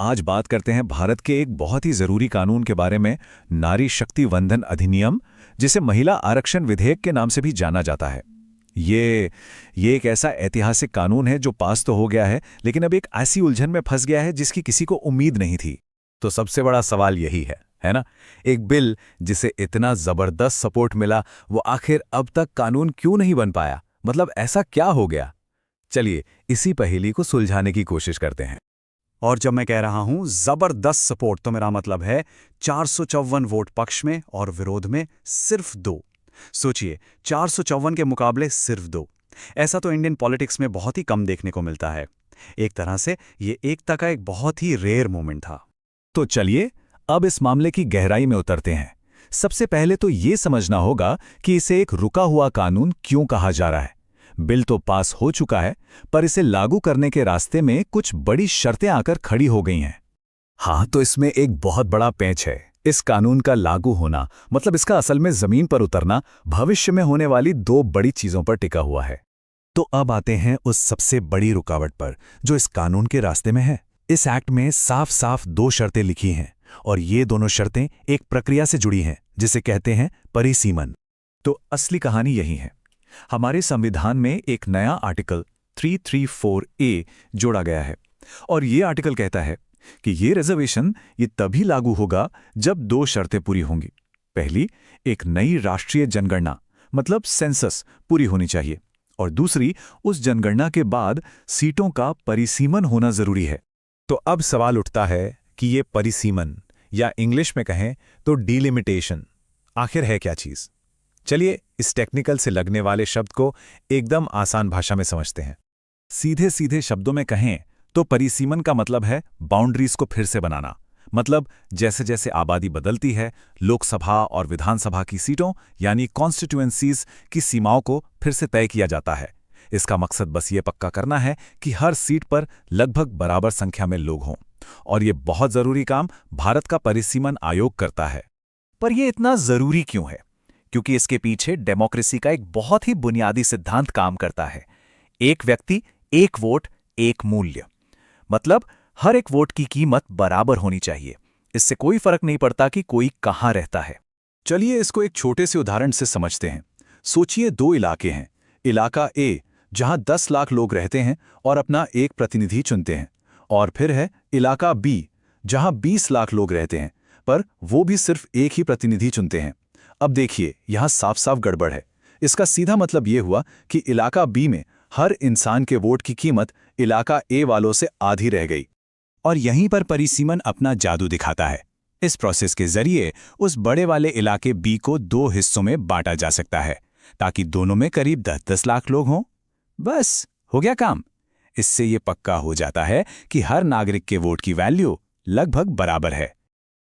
आज बात करते हैं भारत के एक बहुत ही जरूरी कानून के बारे में, नारी शक्ति वंदन अधिनियम, जिसे महिला आरक्षण विधेयक के नाम से भी जाना जाता है। ये एक ऐसा ऐतिहासिक कानून है जो पास तो हो गया है, लेकिन अब एक ऐसी उलझन में फंस गया है जिसकी किसी को उम्मीद नहीं थी। तो सबसे बड़ा सवाल यही है ना? एक बिल जिसे इतना जबरदस्त सपोर्ट मिला, वो आखिर अब तक कानून क्यों नहीं बन पाया? मतलब ऐसा क्या हो गया? चलिए इसी पहेली को सुलझाने की कोशिश करते हैं। और जब मैं कह रहा हूं जबरदस्त सपोर्ट, तो मेरा मतलब है 454 वोट पक्ष में और विरोध में सिर्फ 2। सोचिए, 454 के मुकाबले सिर्फ 2। ऐसा तो इंडियन पॉलिटिक्स में बहुत ही कम देखने को मिलता है। एक तरह से ये एकता का एक बहुत ही रेयर मोमेंट था। तो चलिए अब इस मामले की गहराई में उतरते हैं। सबसे पहले तो ये समझना होगा कि इसे एक रुका हुआ कानून क्यों कहा जा रहा है। बिल तो पास हो चुका है, पर इसे लागू करने के रास्ते में कुछ बड़ी शर्तें आकर खड़ी हो गई हैं। हाँ, तो इसमें एक बहुत बड़ा पेंच है। इस कानून का लागू होना, मतलब इसका असल में जमीन पर उतरना, भविष्य में होने वाली 2 बड़ी चीजों पर टिका हुआ है। तो अब आते हैं उस सबसे बड़ी रुकावट पर जो इस कानून के रास्ते में है। इस एक्ट में साफ साफ 2 शर्तें लिखी हैं, और ये दोनों शर्तें एक प्रक्रिया से जुड़ी हैं जिसे कहते हैं परिसीमन। तो असली कहानी यही है। हमारे संविधान में एक नया आर्टिकल 334A जोड़ा गया है, और ये आर्टिकल कहता है कि ये रिजर्वेशन तभी लागू होगा जब 2 शर्तें पूरी होंगी। पहली, एक नई राष्ट्रीय जनगणना मतलब सेंसस पूरी होनी चाहिए, और दूसरी, उस जनगणना के बाद सीटों का परिसीमन होना जरूरी है। तो अब सवाल उठता है कि ये परिसीमन, या इंग्लिश में कहें तो डिलिमिटेशन, आखिर है क्या चीज? चलिए इस टेक्निकल से लगने वाले शब्द को एकदम आसान भाषा में समझते हैं। सीधे सीधे शब्दों में कहें तो परिसीमन का मतलब है बाउंड्रीज को फिर से बनाना। मतलब जैसे जैसे आबादी बदलती है, लोकसभा और विधानसभा की सीटों यानी कॉन्स्टिट्यूएंसीज की सीमाओं को फिर से तय किया जाता है। इसका मकसद बस ये पक्का करना है कि हर सीट पर लगभग बराबर संख्या में लोग हों, और ये बहुत जरूरी काम भारत का परिसीमन आयोग करता है। पर यह इतना जरूरी क्यों है? क्योंकि इसके पीछे डेमोक्रेसी का एक बहुत ही बुनियादी सिद्धांत काम करता है। एक व्यक्ति, एक वोट, एक मूल्य। मतलब हर एक वोट की कीमत बराबर होनी चाहिए। इससे कोई फर्क नहीं पड़ता कि कोई कहां रहता है। चलिए इसको एक छोटे से उदाहरण से समझते हैं। सोचिए 2 इलाके हैं। इलाका ए, जहां 10 लाख लोग रहते हैं और अपना एक प्रतिनिधि चुनते हैं, और फिर है इलाका बी, जहां 20 लाख लोग रहते हैं, पर वो भी सिर्फ एक ही प्रतिनिधि चुनते हैं। अब देखिए, यहां साफ साफ गड़बड़ है। इसका सीधा मतलब यह हुआ कि इलाका बी में हर इंसान के वोट की कीमत इलाका ए वालों से आधी रह गई। और यहीं पर परिसीमन अपना जादू दिखाता है। इस प्रोसेस के जरिए उस बड़े वाले इलाके बी को 2 हिस्सों में बांटा जा सकता है, ताकि दोनों में करीब 10-10 लाख लोग हों। बस हो गया काम। इससे यह पक्का हो जाता है कि हर नागरिक के वोट की वैल्यू लगभग बराबर है।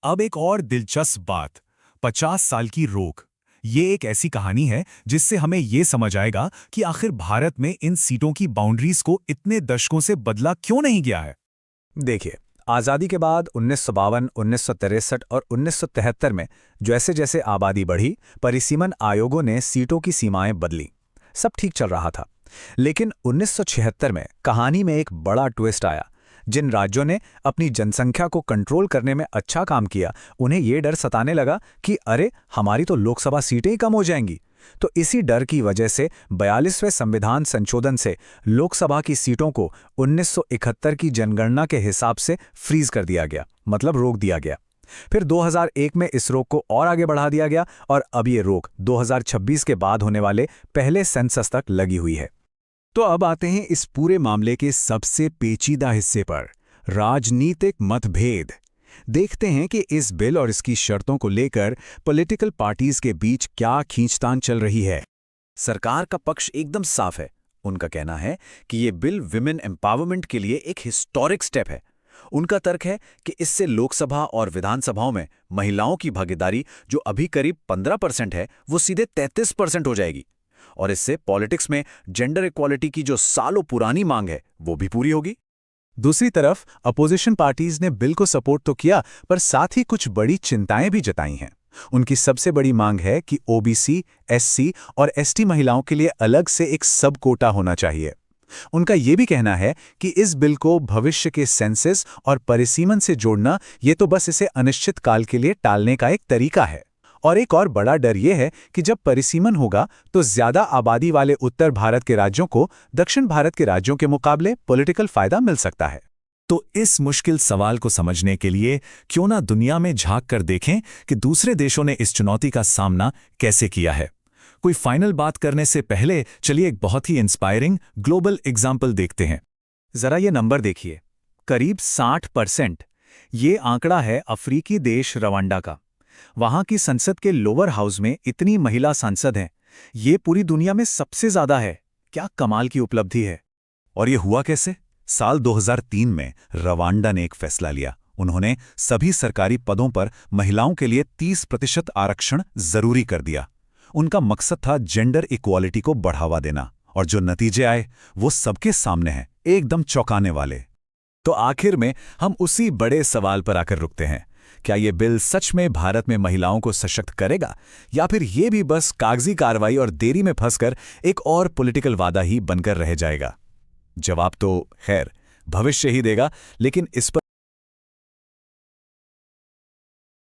अब एक और दिलचस्प बात, 50 साल की रोक। ये एक ऐसी कहानी है जिससे हमें ये समझ आएगा कि आखिर भारत में इन सीटों की बाउंड्रीज को इतने दशकों से बदला क्यों नहीं गया है। देखिए, आज़ादी के बाद 1952, 1963 और 1973 में जैसे जैसे आबादी बढ़ी, परिसीमन आयोगों ने सीटों की सीमाएं बदली। सब ठीक चल रहा था, लेकिन 1976 में कहानी में एक बड़ा ट्विस्ट आया। जिन राज्यों ने अपनी जनसंख्या को कंट्रोल करने में अच्छा काम किया, उन्हें यह डर सताने लगा कि अरे हमारी तो लोकसभा सीटें ही कम हो जाएंगी। तो इसी डर की वजह से 42वें संविधान संशोधन से लोकसभा की सीटों को 1971 की जनगणना के हिसाब से फ्रीज कर दिया गया, मतलब रोक दिया गया। फिर 2001 में इस रोक को और आगे बढ़ा दिया गया, और अब ये रोक 2026 के बाद होने वाले पहले सेंसस तक लगी हुई है। तो अब आते हैं इस पूरे मामले के सबसे पेचीदा हिस्से पर, राजनीतिक मतभेद। देखते हैं कि इस बिल और इसकी शर्तों को लेकर पॉलिटिकल पार्टीज के बीच क्या खींचतान चल रही है। सरकार का पक्ष एकदम साफ है। उनका कहना है कि ये बिल विमेन एम्पावरमेंट के लिए एक हिस्टोरिक स्टेप है। उनका तर्क है कि इससे लोकसभा और विधानसभाओं में महिलाओं की भागीदारी, जो अभी करीब 15% है, वो सीधे 33% हो जाएगी। और इससे पॉलिटिक्स में जेंडर इक्वालिटी की जो सालों पुरानी मांग है, वो भी पूरी होगी। दूसरी तरफ अपोजिशन पार्टीज ने बिल को सपोर्ट तो किया, पर साथ ही कुछ बड़ी चिंताएं भी जताई हैं। उनकी सबसे बड़ी मांग है कि ओबीसी, एससी और एसटी महिलाओं के लिए अलग से एक सब कोटा होना चाहिए। उनका ये भी कहना है कि इस बिल को भविष्य के सेंसस और परिसीमन से जोड़ना ये तो बस इसे अनिश्चित काल के लिए टालने का एक तरीका है। और एक और बड़ा डर ये है कि जब परिसीमन होगा तो ज्यादा आबादी वाले उत्तर भारत के राज्यों को दक्षिण भारत के राज्यों के मुकाबले पॉलिटिकल फायदा मिल सकता है। तो इस मुश्किल सवाल को समझने के लिए क्यों ना दुनिया में झांक कर देखें कि दूसरे देशों ने इस चुनौती का सामना कैसे किया है। कोई फाइनल बात करने से पहले चलिए एक बहुत ही इंस्पायरिंग ग्लोबल एग्जाम्पल देखते हैं। जरा ये नंबर देखिए, करीब 60%। ये आंकड़ा है अफ्रीकी देश रवांडा का। वहां की संसद के लोअर हाउस में इतनी महिला सांसद हैं। ये पूरी दुनिया में सबसे ज्यादा है। क्या कमाल की उपलब्धि है। और ये हुआ कैसे? साल 2003 में रवांडा ने एक फैसला लिया। उन्होंने सभी सरकारी पदों पर महिलाओं के लिए 30% आरक्षण जरूरी कर दिया। उनका मकसद था जेंडर इक्वालिटी को बढ़ावा देना, और जो नतीजे आए वो सबके सामने हैं, एकदम चौंकाने वाले। तो आखिर में हम उसी बड़े सवाल पर आकर रुकते हैं, क्या ये बिल सच में भारत में महिलाओं को सशक्त करेगा, या फिर ये भी बस कागजी कार्रवाई और देरी में फंसकर एक और पॉलिटिकल वादा ही बनकर रह जाएगा? जवाब तो खैर भविष्य ही देगा, लेकिन इस पर